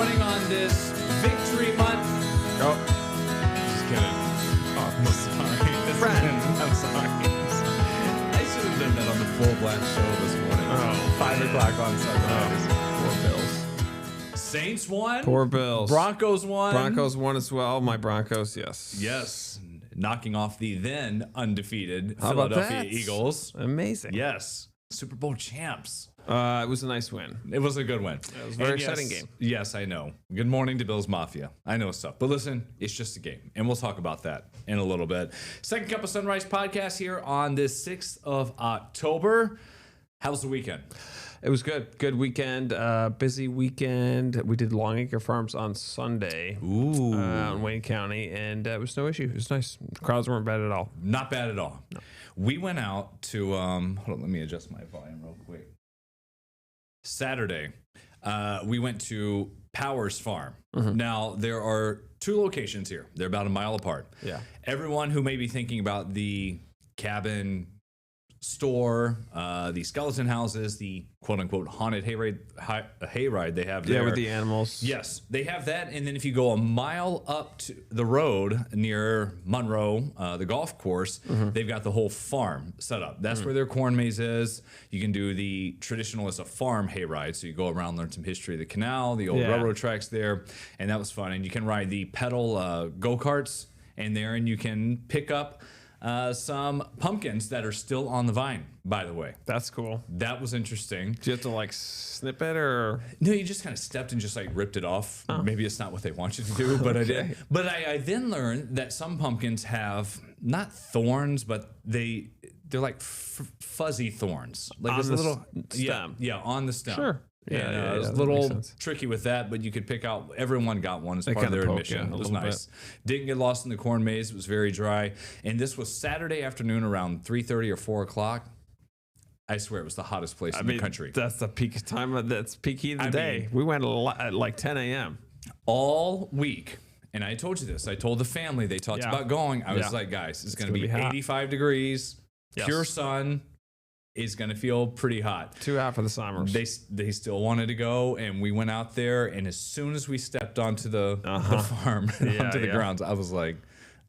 morning on this Victory Month. Oh, Just kidding. Oh, I'm sorry. I'm sorry. I should have done that on the Full Black Show this morning. oh, 5 o'clock on Sundays. Poor Bills. Saints won. Poor Bills. Broncos won. Broncos won as well. My Broncos, yes. Yes. Knocking off the then undefeated How about Philadelphia that? Eagles. Amazing. Yes. Super Bowl champs. It was a nice win. It was a good win. It was a very exciting game. Yes, I know. Good morning to Bills Mafia. I know stuff. But listen, it's just a game. And we'll talk about that in a little bit. Second Cup of Sunrise podcast here on this 6th of October. How was the weekend? It was good. Good weekend. Busy weekend. We did Longacre Farms on Sunday in Wayne County, and it was no issue. It was nice. The crowds weren't bad at all. Not bad at all. No. We went out to, hold on, let me adjust my volume real quick. Saturday, we went to Powers Farm. Mm-hmm. Now, there are two locations here. They're about a mile apart. Yeah. Everyone who may be thinking about the cabin store, the skeleton houses, the quote-unquote haunted hayride they have there. Yeah, with the animals. Yes, they have that. And then if you go a mile up to the road near Monroe, the golf course, they've got the whole farm set up. That's where their corn maze is. You can do the traditional as a farm hayride. So you go around, learn some history of the canal, the old railroad tracks there. And that was fun. And you can ride the pedal go-karts in there, and you can pick up some pumpkins that are still on the vine, by the way. That's cool. That was interesting. Do you have to like snip it or? No, you just kind of stepped and just like ripped it off. Maybe it's not what they want you to do, but I did. But I then learned that some pumpkins have not thorns, but they're like fuzzy thorns, like On this the little stem. Yeah, on the stem. Sure. Yeah, it was a that makes little sense. tricky with that, but you could pick out. Everyone got one as part of kinda their poke, admission. yeah, It was a little nice. Didn't get lost in the corn maze. It was very dry, and this was Saturday afternoon around 3:30 or 4 o'clock. I swear it was the hottest place in the country. That's the peak time. That's peak heat of the I day. mean- We went at like 10 a.m. All week. And I told you this. I told the family. They talked Yeah. about going. I was Yeah. like, guys, it's going to gonna be be hot. 85 degrees. Yes. Pure sun is going to feel pretty hot. Too hot for the summers. They still wanted to go, and we went out there. And as soon as we stepped onto the farm, onto the grounds, I was like,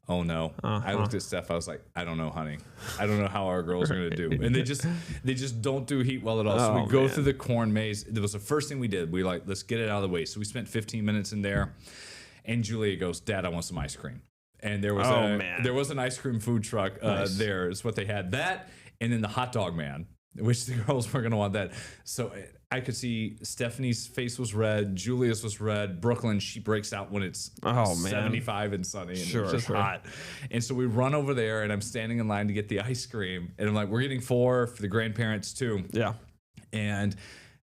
oh no. I looked at Steph. I was like, I don't know, honey. I don't know how our girls are going to do. And they just don't do heat well at all. So we go through the corn maze. It was the first thing we did. We like, let's get it out of the way. So we spent 15 minutes in there. And Julia goes, Dad, I want some ice cream. And there was there was an ice cream food truck there is what they had. That and then the hot dog man, which the girls were going to want that. So I could see Stephanie's face was red. Julia's was red. Brooklyn, she breaks out when it's 75 and sunny. And it's just hot. And so we run over there, and I'm standing in line to get the ice cream. And I'm like, we're getting 4 for the grandparents too. Yeah. And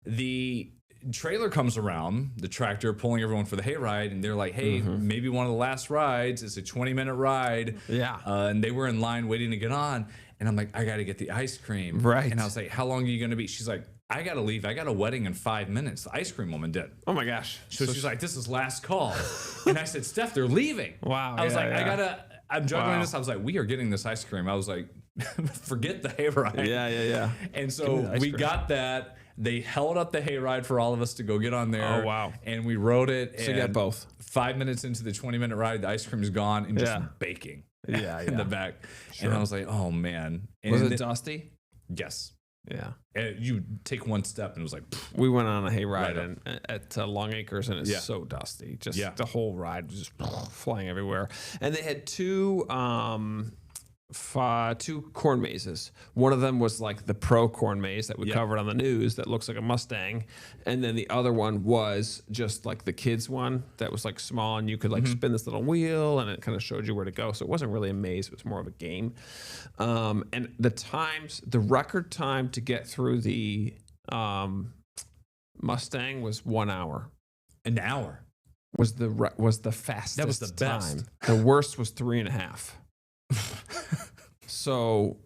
the trailer comes around, the tractor pulling everyone for the hayride, and they're like, hey, maybe one of the last rides. It's a 20-minute ride. Yeah. And they were in line waiting to get on. And I'm like, I got to get the ice cream. Right. And I was like, how long are you going to be? She's like, I got to leave. I got a wedding in 5 minutes. The ice cream woman did. Oh my gosh. So she's like, this is last call. And I said, Steph, they're leaving. Wow. I was like, yeah. I'm juggling this. I was like, we are getting this ice cream. I was like, forget the hayride. Yeah. And so we got that. They held up the hayride for all of us to go get on there. Oh, wow. And we rode it. So you got both. 5 minutes into the 20-minute ride, the ice cream is gone and just baking. In the back. Sure. And I was like, oh, man. And was it dusty? Yes. Yeah. And you take one step and it was like, we went on a hayride at Long Acres, and it's so dusty. Just the whole ride was just flying everywhere. And they had two corn mazes. One of them was like the pro corn maze that we covered on the news that looks like a Mustang. And then the other one was just like the kids one that was like small, and you could like spin this little wheel and it kind of showed you where to go. So it wasn't really a maze, it was more of a game. And the record time to get through the Mustang was 1 hour. An hour? Was the fastest. That was the best. time. The worst was 3.5. So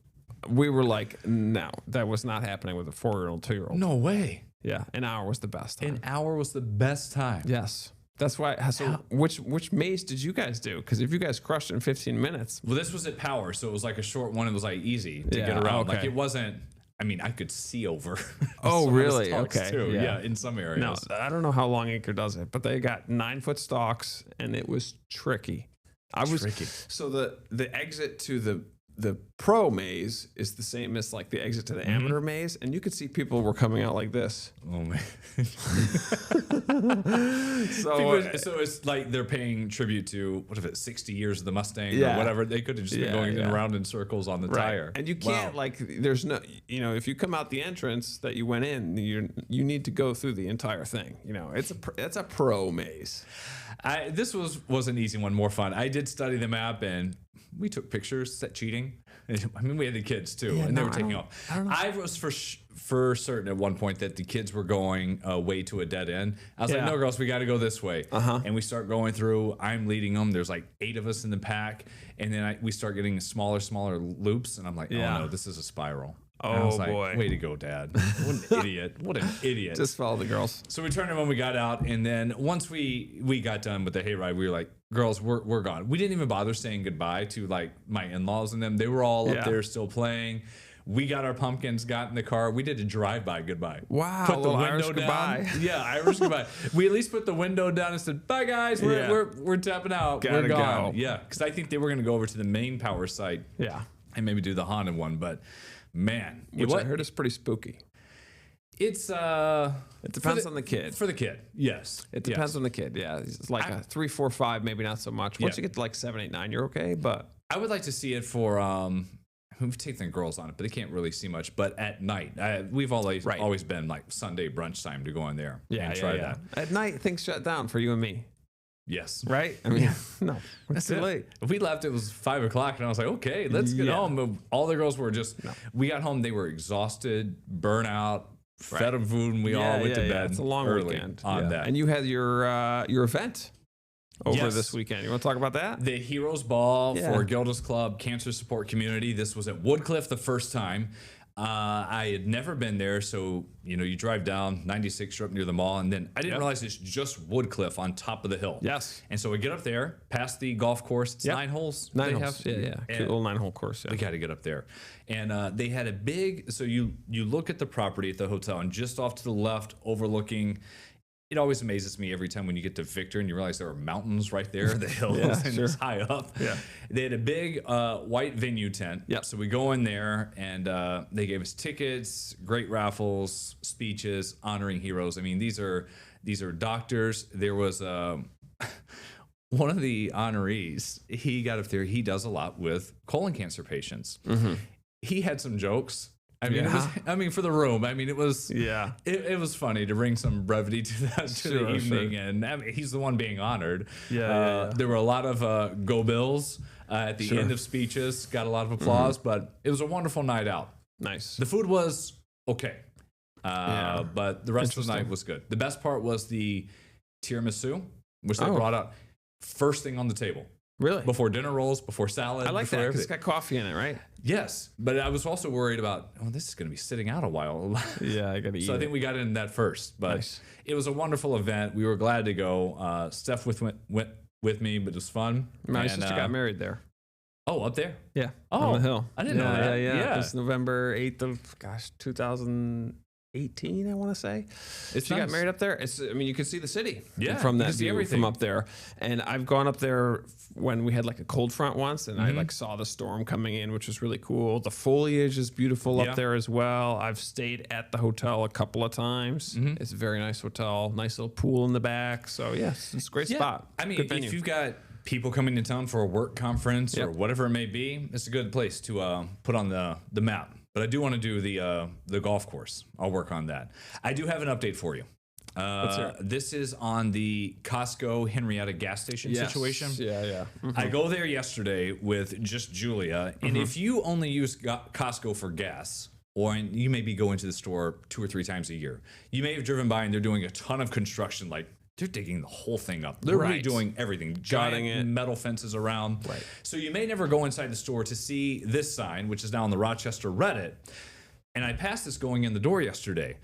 we were like, no, that was not happening with a 4-year-old, 2-year-old. No way. Yeah, an hour was the best time. An hour was the best time. Yes. That's why. So which maze did you guys do? Because if you guys crushed it in 15 minutes. Well, this was at Power, so it was like a short one. It was like easy to get around. Okay. Like it wasn't I mean, I could see over. Oh, some of the really? stalks, Okay. too. Yeah. Yeah, in some areas. No, I don't know how Longacre does it, but they got 9-foot stalks, and it was tricky. Tricky. So the exit to the pro maze is the same as like the exit to the amateur maze, and you could see people were coming out like this. Oh man! So So it's like they're paying tribute to what if it's 60 years of the Mustang or Yeah. whatever. They could have just been going yeah. around in circles on the tire. And you can't like there's no if you come out the entrance that you went in, you need to go through the entire thing. It's a pro maze. This was an easy one, more fun. I did study the map and we took pictures. Set cheating? I mean, we had the kids too, and they were taking off. I was for certain at one point that the kids were going way to a dead end. I was like, no, girls, we got to go this way. And we start going through. I'm leading them. There's like 8 of us in the pack, and then we start getting smaller loops, and I'm like, oh no, this is a spiral. And I was like, boy. way to go, Dad. What an idiot. What an idiot. Just follow the girls. So we turned in when we got out, and then once we got done with the hayride, we were like, girls, we're gone. We didn't even bother saying goodbye to like my in-laws and them. They were all up there still playing. We got our pumpkins, got in the car. We did a drive-by goodbye. Wow, Put the window Irish down. goodbye. Yeah, Irish goodbye. We at least put the window down and said, bye guys, we're tapping out. Gotta we're gone. go. Yeah, because I think they were going to go over to the main power site. Yeah. And maybe do the Honda one, but man, Which I heard is pretty spooky. It's It depends on the kid. For the kid, yes. It depends on the kid. Yeah, it's like a 3, 4, 5, maybe not so much. Once you get to like 7, 8, 9, you're okay. But I would like to see it for. We've taken the girls on it, but they can't really see much. But at night, we've always been like Sunday brunch time to go in there and try that. At night, things shut down for you and me. Yes. Right? I mean, no, it's too late. If we left, it was 5 o'clock, and I was like, okay, let's get home. But all the girls were just. We got home, they were exhausted, burnt out. Fed them food, and we all went to bed. It's a long early weekend on that. And you had your event over this weekend. You want to talk about that? The Heroes Ball for Gilda's Club Cancer Support Community. This was at Woodcliff the first time. I had never been there, so you drive down 96, you're up near the mall, and then I didn't realize it's just Woodcliff on top of the hill. Yes. And so we get up there, past the golf course. It's 9 holes. 9 holes. Yeah. Cute little 9-hole course. Yeah. We got to get up there, and they had a big. So you look at the property at the hotel, and just off to the left, overlooking. It always amazes me every time when you get to Victor and you realize there are mountains right there, the hills, and it's high up. Yeah. They had a big white venue tent. Yep. So we go in there, and they gave us tickets, great raffles, speeches, honoring heroes. I mean, these are doctors. There was one of the honorees. He got up there. He does a lot with colon cancer patients. Mm-hmm. He had some jokes. I mean, for the room. I mean, it was it was funny to bring some brevity to that the evening, and I mean, he's the one being honored. There were a lot of Go Bills at the end of speeches. Got a lot of applause, but it was a wonderful night out. Nice. The food was okay, but the rest of the night was good. The best part was the tiramisu, which they brought out first thing on the table. Really? Before dinner rolls, before salad. I like that because it's got coffee in it, right? Yes, but I was also worried about, this is going to be sitting out a while. Yeah, I got to eat. So I think we got in that first, but it was a wonderful event. We were glad to go. Steph went with me, but it was fun. My sister got married there. Oh, up there? Yeah. Oh, on the hill. I didn't know that. Yeah. It's November 8th of 2018, I want to say. She got married up there. I mean, you can see the city from that view from up there. And I've gone up there when we had like a cold front once, and I like saw the storm coming in, which was really cool. The foliage is beautiful up there as well. I've stayed at the hotel a couple of times. It's a very nice hotel, nice little pool in the back. So it's a great spot. I mean, if you've got people coming to town for a work conference or whatever it may be, it's a good place to put on the map. But I do want to do the golf course. I'll work on that. I do have an update for you. This is on the Costco Henrietta gas station situation. Yeah. I go there yesterday with just Julia, and if you only use Costco for gas, or you maybe go into the store 2 or 3 times a year, you may have driven by and they're doing a ton of construction, like they're digging the whole thing up. They're redoing everything, giant metal fences around. Right. So you may never go inside the store to see this sign, which is now on the Rochester Reddit. And I passed this going in the door yesterday.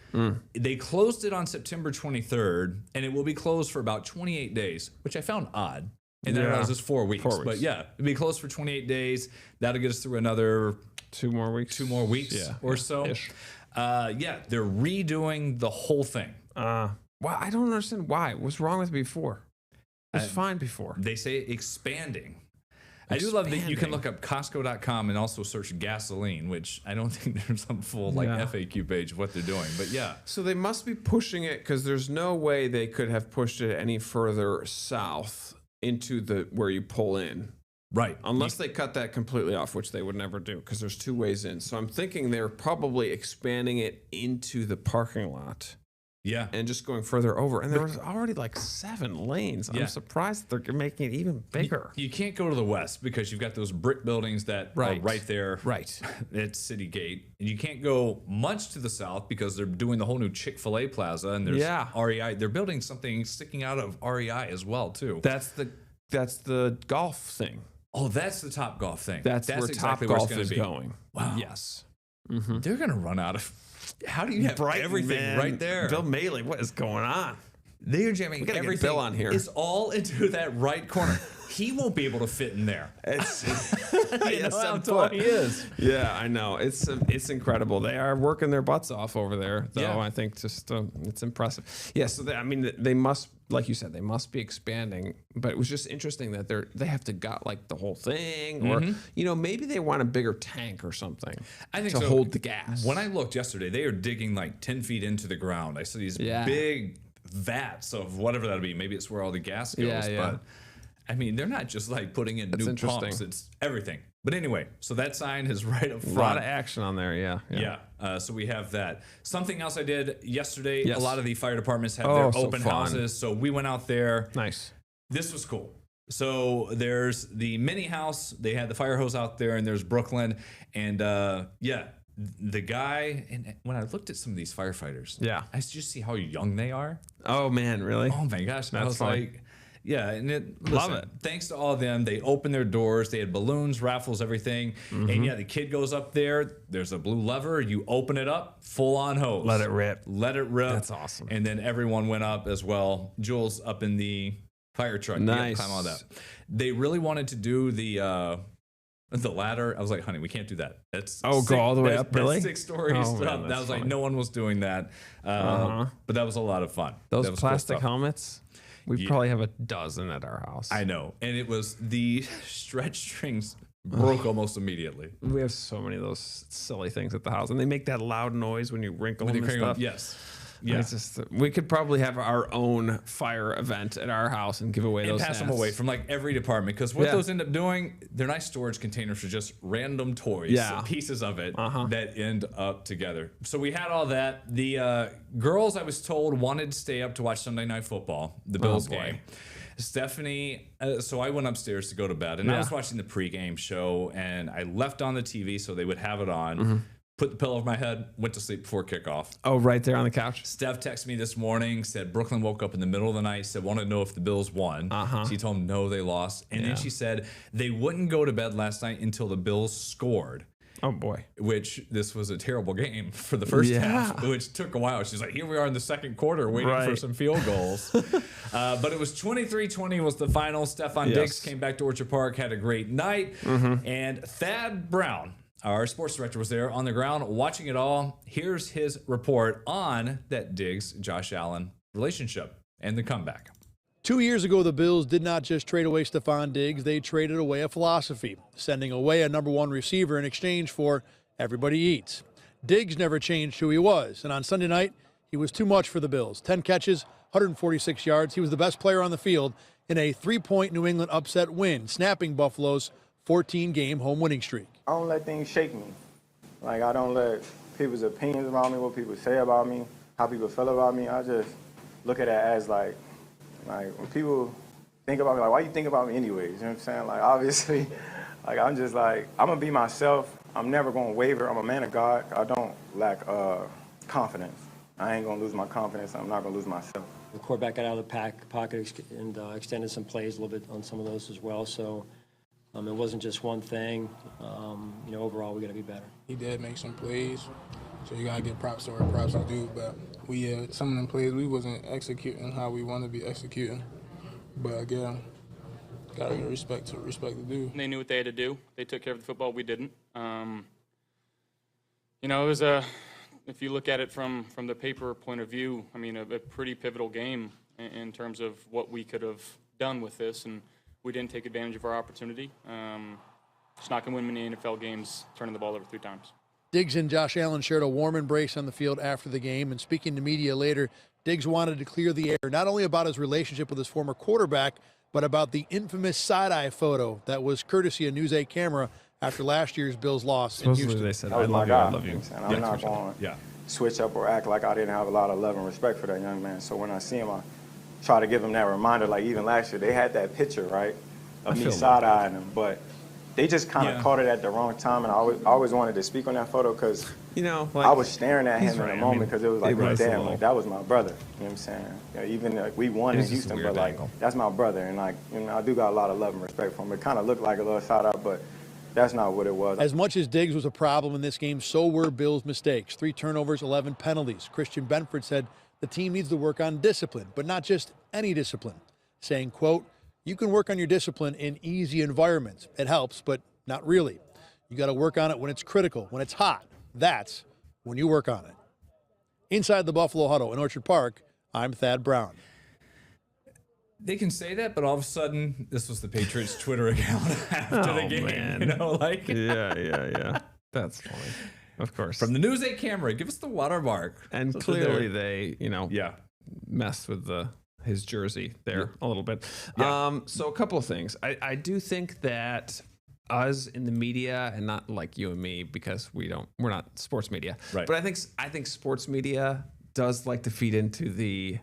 They closed it on September 23rd, and it will be closed for about 28 days, which I found odd. And then it allows us 4 weeks. 4 weeks. But yeah, it'll be closed for 28 days. That'll get us through another 2 more weeks. Or so. Yeah, they're redoing the whole thing. Well, I don't understand why. What's wrong with it before? It was fine before. They say expanding. I do love that you can look up Costco.com and also search gasoline, which I don't think there's a full FAQ page of what they're doing. But yeah. So they must be pushing it because there's no way they could have pushed it any further south into where you pull in. Right. Unless they cut that completely off, which they would never do because there's 2 ways in. So I'm thinking they're probably expanding it into the parking lot. Yeah. And just going further over. And there was already like 7 lanes. I'm surprised that they're making it even bigger. You can't go to the west because you've got those brick buildings that are right there. Right. At City Gate. And you can't go much to the south because they're doing the whole new Chick-fil-A plaza. And there's REI. They're building something sticking out of REI as well, too. That's the golf thing. Oh, that's the Top Golf thing. That's where exactly Top Golf where it's is going. Wow. Yes. Mm-hmm. They're going to run out of... How do you have everything right there? Bill Maley, what is going on? They are jamming everything. Get Bill on here. It's all into that right corner. He won't be able to fit in there. It's how tall he is. Yeah, I know. It's incredible. They are working their butts off over there, though. Yeah. I think just it's impressive. Yeah, so they must, like you said, they must be expanding. But it was just interesting that they have to gut like the whole thing, or maybe they want a bigger tank or something. I think to hold the gas. When I looked yesterday, they are digging like 10 feet into the ground. I saw these big vats of whatever that'll be. Maybe it's where all the gas goes, but. I mean, they're not just like putting in new pumps. It's everything. But anyway, so that sign is right up front. A lot of action on there, yeah. So we have that. Something else I did yesterday, Yes. a lot of the fire departments have their open fun. houses. So we went out there. Nice. This was cool. So there's the mini house. They had the fire hose out there, and there's Brooklyn. And the guy, and when I looked at some of these firefighters, I just see how young they are. Oh, man, really? Oh, my gosh. That's I was fun. like... Yeah, and Love it. Thanks to all of them, they opened their doors. They had balloons, raffles, everything. And the kid goes up there. There's a blue lever. You open it up, full on hose. Let it rip. That's awesome. And then everyone went up as well. Jules up in the fire truck. Nice. Climb all that. They really wanted to do the ladder. I was like, honey, we can't do that. That's go all the way up, really? 6 stories Oh, man, up. That that's was like, funny. no one was doing that. But that was a lot of fun. Those That was plastic cool stuff. helmets, we probably have a dozen at our house. I know. And it was the stretch strings broke almost immediately. We have so many of those silly things at the house. And they make that loud noise when you wrinkle them and stuff. Yes. Yeah. It's just, we could probably have our own fire event at our house and give away And those pass them hats. away from like every department. Because what those end up doing, they're nice storage containers for just random toys, pieces of it that end up together. So we had all that. The girls, I was told, wanted to stay up to watch Sunday Night Football, the Bills game. Stephanie, so I went upstairs to go to bed, and I was watching the pregame show, and I left on the TV so they would have it on. Put the pillow over my head, went to sleep before kickoff. Oh, right there on the couch? Steph texted me this morning, said Brooklyn woke up in the middle of the night, said wanted to know if the Bills won. She told him no, they lost. And then she said they wouldn't go to bed last night until the Bills scored. Oh, boy. Which this was a terrible game for the first half, which took a while. She's like, here we are in the second quarter waiting for some field goals. But it was 23-20 was the final. Stephon Diggs came back to Orchard Park, had a great night. And Thad Brown, our sports director, was there on the ground watching it all. Here's his report on that Diggs-Josh Allen relationship and the comeback. 2 years ago, the Bills did not just trade away Stephon Diggs, they traded away a philosophy, sending away a #1 receiver in exchange for everybody eats. Diggs never changed who he was, and on Sunday night, he was too much for the Bills. 10 catches, 146 yards. He was the best player on the field in a 3-point New England upset win, snapping Buffalo's 14-game home winning streak. I don't let things shake me. Like, I don't let people's opinions about me, what people say about me, how people feel about me. I just look at it as like when people think about me, like, why you think about me anyways? You know what I'm saying? Like, obviously, like, I'm just like, I'm going to be myself. I'm never going to waver. I'm a man of God. I don't lack confidence. I ain't going to lose my confidence. I'm not going to lose myself. The quarterback got out of the pocket and extended some plays a little bit on some of those as well. So it wasn't just one thing. Overall, we got to be better. He did make some plays, so you got to give props to where props is due. But some of them plays we wasn't executing how we want to be executing. But again, gotta respect the dude. They knew what they had to do. They took care of the football. We didn't. It was if you look at it from the paper point of view, I mean, a pretty pivotal game in terms of what we could have done with this, and we didn't take advantage of our opportunity. Just not going to win many NFL games turning the ball over 3 times. Diggs and Josh Allen shared a warm embrace on the field after the game, and speaking to media later, Diggs wanted to clear the air not only about his relationship with his former quarterback, but about the infamous side-eye photo that was courtesy of News 8 camera after last year's Bills loss in Supposedly Houston. they said, That I was my love you, guy. I love you. And I'm not going to switch up or act like I didn't have a lot of love and respect for that young man. So when I see him, I try to give him that reminder. Like even last year, they had that picture, right, of me side-eyeing him. But they just kind of caught it at the wrong time. And I always wanted to speak on that photo because I was staring at him in a moment because it was like, damn, like, that was my brother. You know what I'm saying? Even we won in Houston, but like that's my brother. And like, I do got a lot of love and respect for him. It kind of looked like a little side-eye, but that's not what it was. As much as Diggs was a problem in this game, so were Bills' mistakes. 3 turnovers, 11 penalties. Christian Benford said the team needs to work on discipline, but not just any discipline, saying, quote, you can work on your discipline in easy environments. It helps, but not really. You got to work on it when it's critical, when it's hot. That's when you work on it. Inside the Buffalo Huddle in Orchard Park, I'm Thad Brown. They can say that, but all of a sudden, this was the Patriots' Twitter account after the game. Man. Yeah. That's funny. Of course. From the News 8 camera, give us the watermark. And That's clearly they, messed with his jersey there a little bit. Yeah. So a couple of things. I do think that us in the media, and not like you and me because we're not sports media, right? But I think sports media does like to feed into the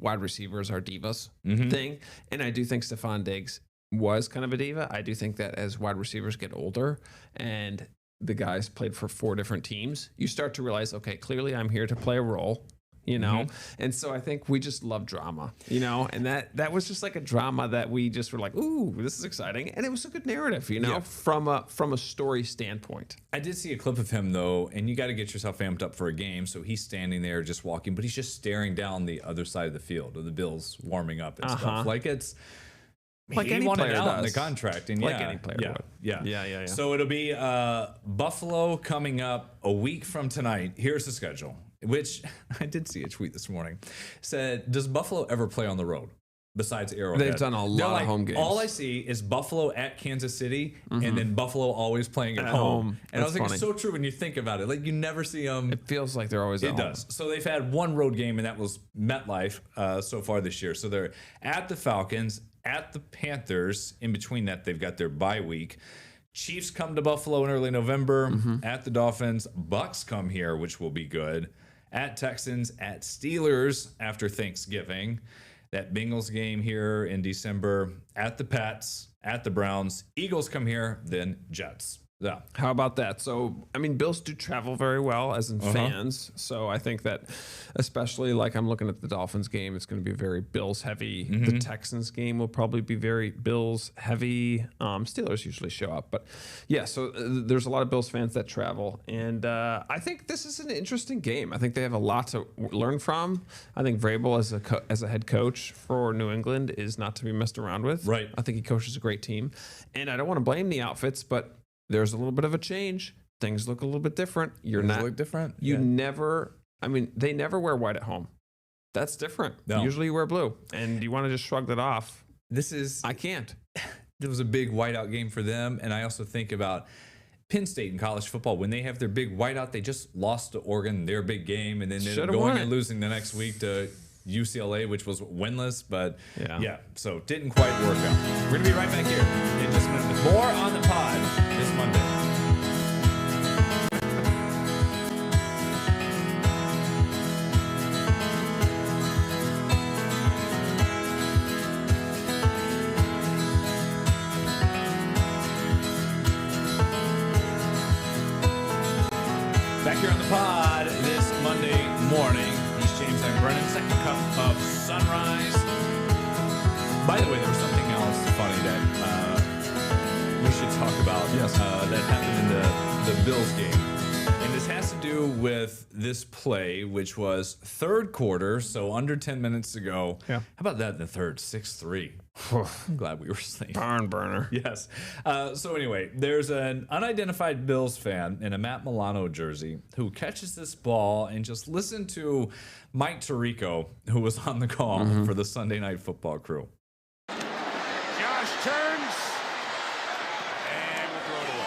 wide receivers are divas thing, and I do think Stephon Diggs was kind of a diva. I do think that as wide receivers get older and the guys played for 4 different teams, you start to realize, okay, clearly I'm here to play a role. And so I think we just love drama, and that was just like a drama that we just were like, ooh, this is exciting. And it was a good narrative, from a story standpoint. I did see a clip of him though, and you got to get yourself amped up for a game. So he's standing there just walking, but he's just staring down the other side of the field of the Bills warming up and stuff. Like it's like he any wanted player out does. in the contract, and like any player would. Yeah. So it'll be Buffalo coming up a week from tonight. Here's the schedule, which I did see a tweet this morning. Said, does Buffalo ever play on the road besides Arrowhead? They've done a lot of home games. All I see is Buffalo at Kansas City, and then Buffalo always playing at home. And I was like, it's so true when you think about it. Like, you never see them. It feels like they're always at home. It does. So they've had one road game, and that was MetLife so far this year. So they're at the Falcons, at the Panthers. In between that, they've got their bye week. Chiefs come to Buffalo in early November. At the Dolphins. Bucks come here, which will be good. At Texans, at Steelers after Thanksgiving. That Bengals game here in December. At the Pats, at the Browns. Eagles come here, then Jets. Yeah. How about that? So, I mean, Bills do travel very well, as in fans. So I think that, especially like I'm looking at the Dolphins game, it's going to be very Bills heavy. The Texans game will probably be very Bills heavy. Steelers usually show up, but yeah. So there's a lot of Bills fans that travel, and I think this is an interesting game. I think they have a lot to learn from. I think Vrabel as a head coach for New England is not to be messed around with. Right. I think he coaches a great team, and I don't want to blame the outfits, but there's a little bit of a change. Things look a little bit different. Look different. You never. I mean, they never wear white at home. That's different. No. Usually you wear blue, and you want to just shrug that off. I can't. It was a big whiteout game for them, and I also think about Penn State in college football. When they have their big whiteout, they just lost to Oregon, their big game, and then they're going and losing the next week to UCLA, which was winless, but so didn't quite work out. We're gonna be right back here in just a minute with more on the pod this Monday. Back here on the pod this Monday morning. James and Brennan, second cup of sunrise. By the way, there was something else funny that we should talk about that happened in the Bills game. And this this has to do with this play, which was third quarter, so under 10 minutes to go. Yeah. How about that in the third? 6-3. I'm glad we were asleep. Barn burner. Yes. So anyway, there's an unidentified Bills fan in a Matt Milano jersey who catches this ball, and just listen to Mike Tirico, who was on the call for the Sunday Night Football crew. Josh turns, and we'll throw it away.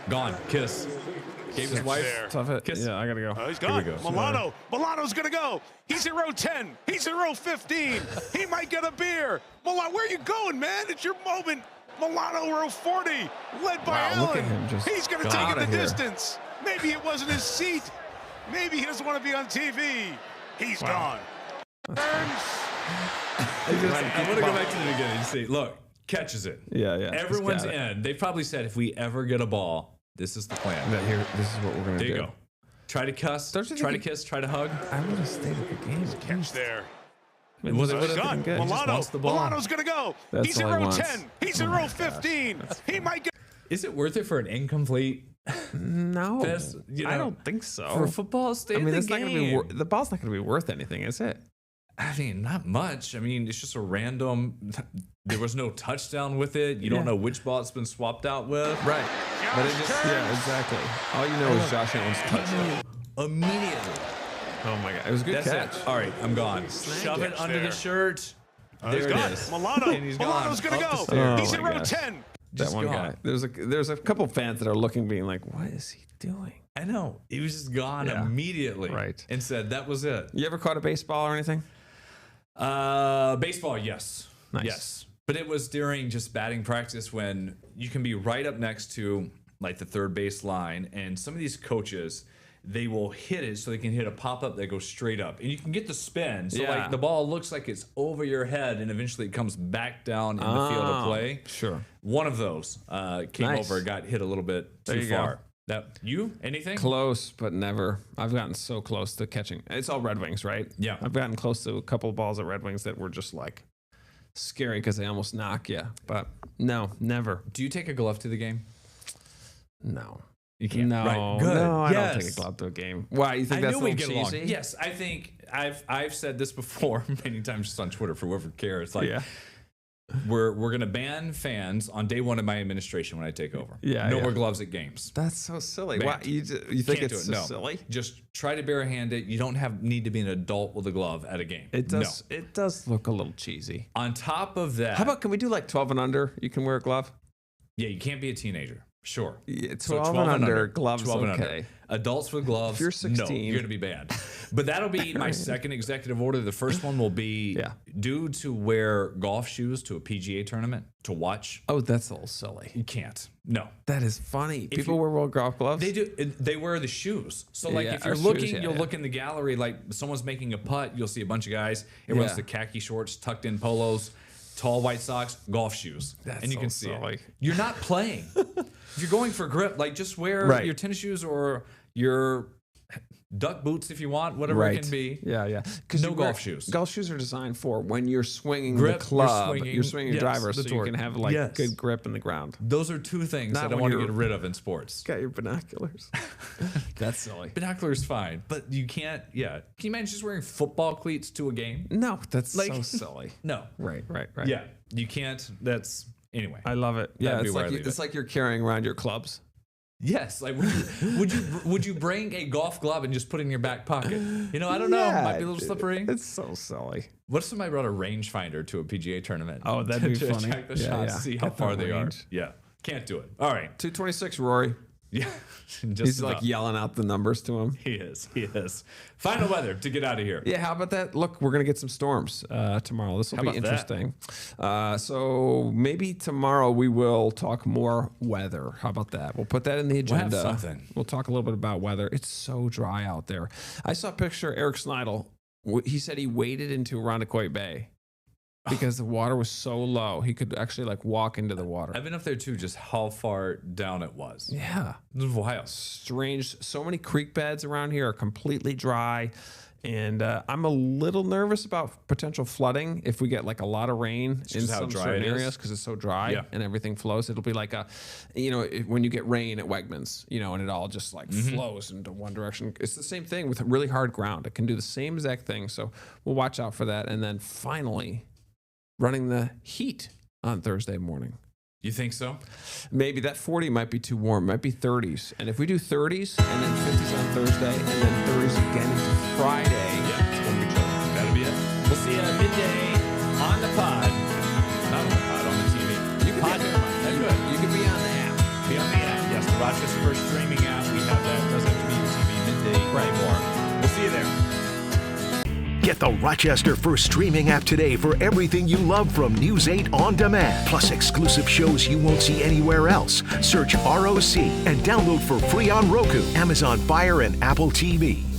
Gone. Kiss. Gave his wife. There. Tough hit. Kiss. Yeah, I gotta go. He's gone. Here we go. Milano. Milano's going to go. He's in row 10. He's in row 15. He might get a beer. Milano, where are you going, man? It's your moment. Milano, row 40, led by Wow, Allen. look at him just He's going to gone take it outta the here. distance. Maybe it wasn't his seat. Maybe he doesn't want to be on TV. He's gone. Turns. I want to go back to the beginning and see. Look, catches it. Yeah. Everyone's He's got it. in. They probably said, if we ever get a ball, this is the plan. That here, this is what we're gonna There do. you go. Try to cuss, Don't you try to think kiss, try to hug. I would have stayed at the game. Catch there. Was it He's gone. good. He just Milano. wants the ball. Milano's going to go. That's He's in all he row wants. 10. He's in row 15. He might get. Is it worth it for an incomplete No, pass? You I know, don't think so. for football? Stay I mean, in the it's not game. gonna be. The ball's not gonna be worth anything, is it? I mean, not much. I mean, it's just a random. There was no touchdown with it. You don't know which ball it's been swapped out with. Right. But it just. Yeah, exactly. All you know is Josh Allen's touchdown. Immediately. Oh my god, it was a good That's catch. it. All right, I'm gone. Shove it Catch under there. the shirt. He's There it gone. is. Milano. And he's gone. Milano's going to Up the go. stairs. He's Oh in my row gosh. 10. That Just one gone. guy. There's a couple fans that are looking, being like, "What is he doing?" I know. He was just gone Yeah. immediately. Right. And said that was it. You ever caught a baseball or anything? Baseball, yes. Nice. Yes. But it was during just batting practice when you can be right up next to like the third base line, and some of these coaches, they will hit it so they can hit a pop-up that goes straight up. And you can get the spin. So Yeah. like the ball looks like it's over your head and eventually it comes back down in the field of play. Sure. One of those came Nice. over, got hit a little bit There too you go. far. That you? Anything? Close, but never. I've gotten so close to catching. It's all Red Wings, right? Yeah. I've gotten close to a couple of balls at Red Wings that were just like scary because they almost knock you. But no, never. Do you take a glove to the game? No. You can't. No, Right. Good. no, I Yes. don't take a glove to a game. Why? You think I that's knew a we'd little get along. cheesy? Yes, I think I've said this before many times just on Twitter for whoever cares. Like, Yeah. we're gonna ban fans on day one of my administration when I take over. Yeah, no yeah. more gloves at games. That's so silly. Banned. Why? You think Can't it's do it. so No. silly? Just try to barehand it. You don't need to be an adult with a glove at a game. It does. No. It does look a little cheesy. On top of that, How about, can we do like 12 and under? You can wear a glove. yeah, you can't be a teenager. Sure. Yeah, So 12 and under, gloves 12 and under. okay. Adults with gloves, If you're no, 16. you're going to be banned. But that'll be my second executive order. The first one will be Yeah. dudes who wear golf shoes to a PGA tournament to watch. Oh, that's a little silly. You can't. No. That is funny. People you- wear golf gloves. They do. They wear the shoes. So like Yeah, if you're or shoes, looking, yeah, you'll yeah. look in the gallery. Like someone's making a putt, you'll see a bunch of guys. Everyone's Yeah. the khaki shorts, tucked in polos, tall white socks, golf shoes, That's and you so can see silly. it. You're not playing. If you're going for grip, like just wear Right. your tennis shoes or your duck boots if you want, whatever it can be. Yeah, yeah. Because No golf shoes. Golf shoes are designed for when you're swinging Grip, the you're club. swinging- You're swinging your yes, driver, the so torque. you can have like Yes. good grip in the ground. Those are two things Not that I when want to you're- get rid of in sports. Got your binoculars. That's silly. Binoculars fine, but you can't. Yeah, can you imagine just wearing football cleats to a game? No, that's Like- so silly. No. Right. Yeah, you can't. That's anyway. I love it. Yeah, That'd be it's where I like leave it's it. like you're carrying around your clubs. Yes, like would you bring a golf glove and just put it in your back pocket? You know, I don't know. Might be a little slippery. It's so silly. What if somebody brought a rangefinder to a PGA tournament? Oh, that'd be to funny. check the Yeah, shots, yeah. see how Get far the they are. range. Yeah, can't do it. All right. 226, Rory. Yeah, just He's like about. yelling out the numbers to him. He is. He is. Final weather to get out of here. Yeah, how about that? Look, we're gonna get some storms tomorrow. This will How be about that? interesting. So maybe tomorrow we will talk more weather. How about that? We'll put that in the We'll have agenda. something. We'll talk a little bit about weather. It's so dry out there. I saw a picture of Eric Snidel. He said he waded into Irondequoit Bay because the water was so low. He could actually like walk into the water. I've been up there too, just how far down it was. Yeah. It was wild. Strange. So many creek beds around here are completely dry. And I'm a little nervous about potential flooding if we get like a lot of rain in some certain areas because it's so dry and everything flows. It'll be like when you get rain at Wegmans, and it all just like flows into one direction. It's the same thing with really hard ground. It can do the same exact thing. So we'll watch out for that. And then finally, running the heat on Thursday morning. You think so? Maybe that 40 might be too warm. It might be 30s. And if we do 30s and then 50s on Thursday and then 30s again into Friday, it's going to be chilly. That'll be it. We'll see you at midday on the pod. Not on the pod, on the TV. You could be on the app. Be on the app. Yes, the Rochester First streaming app. We have that. It doesn't have to be your TV midday anymore. We'll see you there. Get the Rochester First streaming app today for everything you love from News 8 On Demand, plus exclusive shows you won't see anywhere else. Search ROC and download for free on Roku, Amazon Fire, and Apple TV.